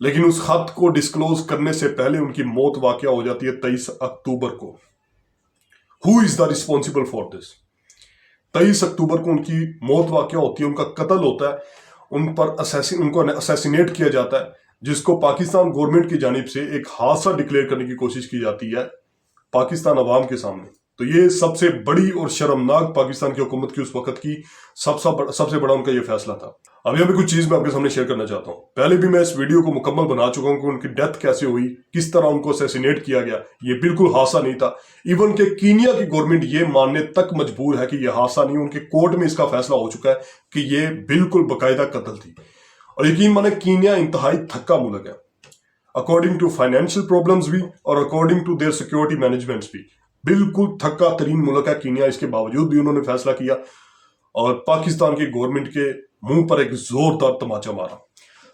لیکن اس خط کو ڈسکلوز کرنے سے پہلے ان کی موت واقع ہو جاتی ہے 23 اکتوبر کو. ہو از دا ریسپانسبل فار دس؟ 23 اکتوبر کو ان کی موت واقع ہوتی ہے، ان کا قتل ہوتا ہے، ان کو اسیسینیٹ کیا جاتا ہے، جس کو پاکستان گورنمنٹ کی جانب سے ایک حادثہ ڈکلیئر کرنے کی کوشش کی جاتی ہے پاکستان عوام کے سامنے. تو یہ سب سے بڑی اور شرمناک پاکستان کی حکومت کی اس وقت کی سب سے بڑا ان کا یہ فیصلہ تھا. ابھی کچھ چیز میں آپ کے سامنے شیئر کرنا چاہتا ہوں. پہلے بھی میں اس ویڈیو کو مکمل بنا چکا ہوں کہ ان کی ڈیتھ کیسے ہوئی، کس طرح ان کو اسیسینیٹ کیا گیا. یہ بالکل حادثہ نہیں تھا. ایون کہ کینیا کی گورنمنٹ یہ ماننے تک مجبور ہے کہ یہ حادثہ نہیں، ان کے کورٹ میں اس کا فیصلہ ہو چکا ہے کہ یہ بالکل باقاعدہ قتل تھی. اور یقین مانے کینیا انتہائی تھکا ملک ہے، اکارڈنگ ٹو فائنینشیل پرابلمز بھی اور according to their security managements بھی. بالکل تھکا ترین ملک ہے کینیا. اس کے باوجود بھی انہوں نے فیصلہ کیا اور پاکستان کی گورنمنٹ کے منہ پر ایک زوردار تماچا مارا.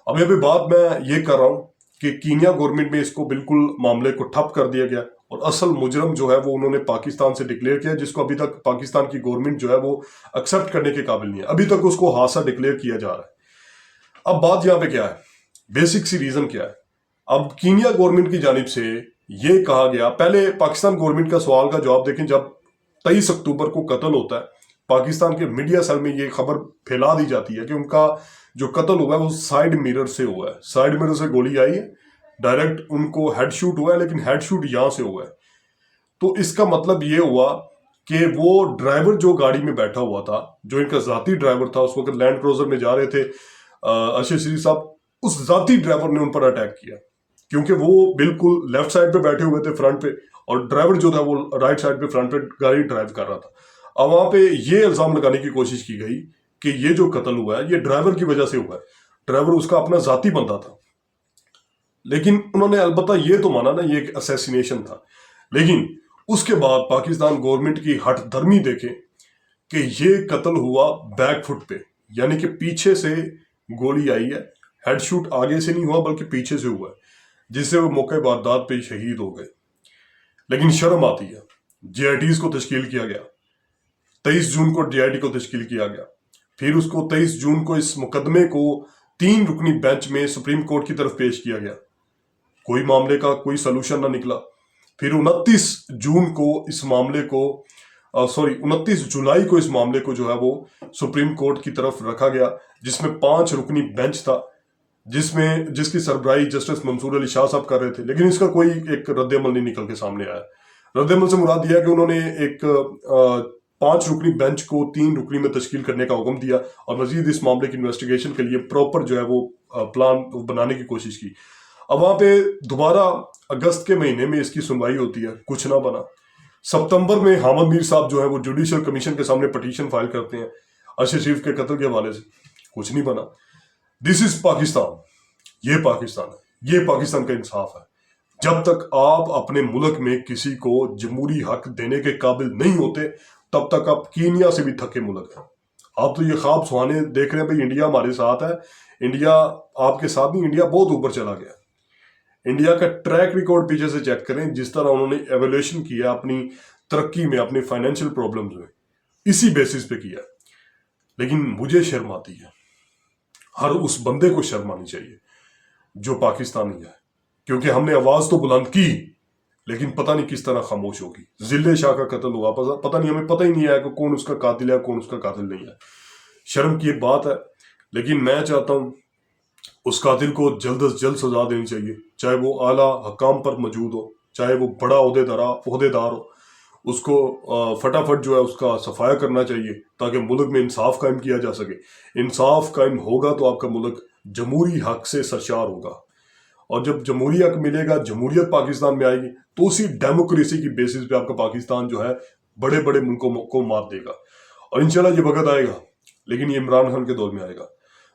ابھی بات میں یہ کر رہا ہوں کہ کینیا گورنمنٹ میں اس کو بالکل معاملے کو ٹھپ کر دیا گیا اور اصل مجرم جو ہے وہ انہوں نے پاکستان سے ڈکلیئر کیا، جس کو ابھی تک پاکستان کی گورنمنٹ جو ہے وہ ایکسپٹ کرنے کے قابل نہیں ہے. ابھی تک اس کو حادثہ ڈکلیئر کیا جا رہا ہے. اب بات یہاں پہ کیا ہے، بیسک سی ریزن کیا ہے. اب کینیا گورنمنٹ کی جانب سے یہ کہا گیا، پہلے پاکستان گورنمنٹ کا سوال کا جواب دیکھیں. جب 23 اکتوبر کو قتل ہوتا ہے، پاکستان کے میڈیا سیل میں یہ خبر پھیلا دی جاتی ہے کہ ان کا جو قتل ہوا ہے وہ سائیڈ میرر سے ہوا ہے. سائیڈ میرر سے گولی آئی ہے، ڈائریکٹ ان کو ہیڈ شوٹ ہوا ہے، لیکن ہیڈ شوٹ یہاں سے ہوا ہے. تو اس کا مطلب یہ ہوا کہ وہ ڈرائیور جو گاڑی میں بیٹھا ہوا تھا، جو ان کا ذاتی ڈرائیور تھا، اس وقت لینڈ کروزر میں جا رہے تھے ارشد شریف صاحب، اس ذاتی ڈرائیور نے ان پر اٹیک کیا، کیونکہ وہ بالکل لیفٹ سائڈ پہ بیٹھے ہوئے تھے فرنٹ پہ، اور ڈرائیور جو تھا وہ رائٹ سائڈ پہ فرنٹ پہ گاڑی ڈرائیو کر رہا تھا. اب وہاں پہ یہ الزام لگانے کی کوشش کی گئی کہ یہ جو قتل ہوا ہے یہ ڈرائیور کی وجہ سے ہوا ہے، ڈرائیور اس کا اپنا ذاتی بندہ تھا. لیکن انہوں نے البتہ یہ تو مانا نا یہ ایک اسیسینیشن تھا. لیکن اس کے بعد پاکستان گورنمنٹ کی ہٹ دھرمی دیکھیں کہ یہ قتل ہوا بیک فٹ پہ، یعنی کہ پیچھے سے گولی آئی ہے، ہیڈ شوٹ آگے سے نہیں ہوا بلکہ پیچھے سے ہوا ہے، جس سے وہ موقع واردات پہ شہید ہو گئے. لیکن شرم آتی ہے، جے آئی ٹیز کو تشکیل کیا گیا، 23 جون کو جے آئی ٹی کو تشکیل کیا گیا. پھر اس کو 23 جون کو اس مقدمے کو 3 رکنی بینچ میں سپریم کورٹ کی طرف پیش کیا گیا. کوئی معاملے کا کوئی سلوشن نہ نکلا. پھر 29 جون کو اس معاملے کو 29 جولائی کو اس معاملے کو جو ہے وہ سپریم کورٹ کی طرف رکھا گیا، جس میں 5 رکنی بینچ تھا، جس کی سربراہی جسٹس منصور علی شاہ صاحب کر رہے تھے. لیکن اس کا کوئی ایک رد عمل نہیں نکل کے سامنے آیا. رد عمل سے مراد یہ ہے کہ انہوں نے ایک 5 رکنی بینچ کو 3 رکنی میں تشکیل کرنے کا حکم دیا اور مزید اس معاملے کی انویسٹیگیشن کے لیے پراپر جو ہے وہ پلان بنانے کی کوشش کی. اب وہاں پہ دوبارہ اگست کے مہینے میں اس کی سنوائی ہوتی ہے، کچھ نہ بنا. ستمبر میں حامد میر صاحب جو ہے وہ جوڈیشل کمیشن کے سامنے پٹیشن فائل کرتے ہیں ارشد شریف کے قتل کے حوالے سے، کچھ نہیں بنا. دس از پاکستان. یہ پاکستان ہے، یہ پاکستان کا انصاف ہے. جب تک آپ اپنے ملک میں کسی کو جمہوری حق دینے کے قابل نہیں ہوتے، تب تک آپ کینیا سے بھی تھکے ملک ہیں. آپ تو یہ خواب سہانے دیکھ رہے ہیں بھائی انڈیا ہمارے ساتھ ہے. انڈیا آپ کے ساتھ نہیں، انڈیا بہت اوپر چلا گیا. انڈیا کا ٹریک ریکارڈ پیچھے سے چیک کریں، جس طرح انہوں نے ایویلیوشن کیا اپنی ترقی میں، اپنے فائنینشیل پرابلمز میں، اسی بیسس پہ کیا. لیکن مجھے شرم آتی ہے، ہر اس بندے کو شرم آنی چاہیے جو پاکستانی ہے، کیونکہ ہم نے آواز تو بلند کی لیکن پتہ نہیں کس طرح خاموش ہوگی. ذلِ شاہ کا قتل ہوا، پتہ نہیں، ہمیں پتہ ہی نہیں ہے کہ کون اس کا قاتل ہے کون اس کا قاتل نہیں ہے. شرم کی ایک بات ہے، لیکن میں چاہتا ہوں اس قاتل کو جلد از جلد سزا دینی چاہیے، چاہے وہ اعلیٰ حکام پر موجود ہو، چاہے وہ بڑا عہدیدار ہو. اس کو فٹافٹ جو ہے اس کا صفایا کرنا چاہیے تاکہ ملک میں انصاف قائم کیا جا سکے. انصاف قائم ہوگا تو آپ کا ملک جمہوری حق سے سرشار ہوگا، اور جب جمہوری حق ملے گا، جمہوریت پاکستان میں آئے گی، تو اسی ڈیموکریسی کی بیسس پہ آپ کا پاکستان جو ہے بڑے بڑے ملکوں کو مات دے گا. اور انشاءاللہ یہ وقت آئے گا، لیکن یہ عمران خان کے دور میں آئے گا.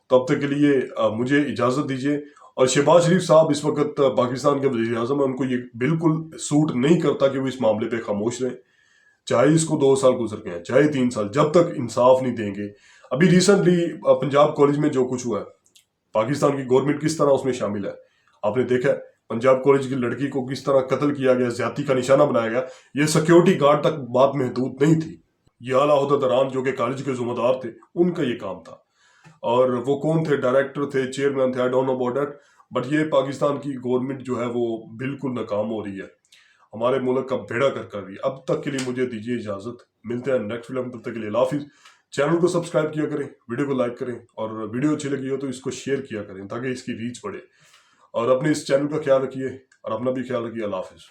تب تک کے لیے مجھے اجازت دیجیے. اور شہباز شریف صاحب اس وقت پاکستان کے وزیر اعظم ہیں، ان کو یہ بالکل سوٹ نہیں کرتا کہ وہ اس معاملے پہ خاموش رہیں، چاہے اس کو 2 سال گزر گئے ہیں، چاہے 3 سال، جب تک انصاف نہیں دیں گے. ابھی ریسنٹلی پنجاب کالج میں جو کچھ ہوا ہے، پاکستان کی گورنمنٹ کس طرح اس میں شامل ہے، آپ نے دیکھا ہے. پنجاب کالج کی لڑکی کو کس طرح قتل کیا گیا، زیادتی کا نشانہ بنایا گیا. یہ سیکیورٹی گارڈ تک بات محدود نہیں تھی، یہ اعلیٰ عہدیداران جو کہ کالج کے ذمہ دار تھے ان کا یہ کام تھا. اور وہ کون تھے، ڈائریکٹر تھے، چیئرمین تھے، I don't know about that, but یہ پاکستان کی گورنمنٹ جو ہے وہ بالکل ناکام ہو رہی ہے، ہمارے ملک کا بیڑا کر رہی ہے۔ اب تک کے لیے مجھے دیجیے اجازت، ملتے ہیں نیکسٹ فلم، تب تک کے لیے اللہ حافظ۔ چینل کو سبسکرائب کیا کریں، ویڈیو کو لائک کریں، اور ویڈیو اچھی لگی ہو تو اس کو شیئر کیا کریں تاکہ اس کی ریچ بڑھے، اور اپنے اس چینل کا خیال رکھیے اور اپنا بھی خیال رکھیے۔ اللہ حافظ۔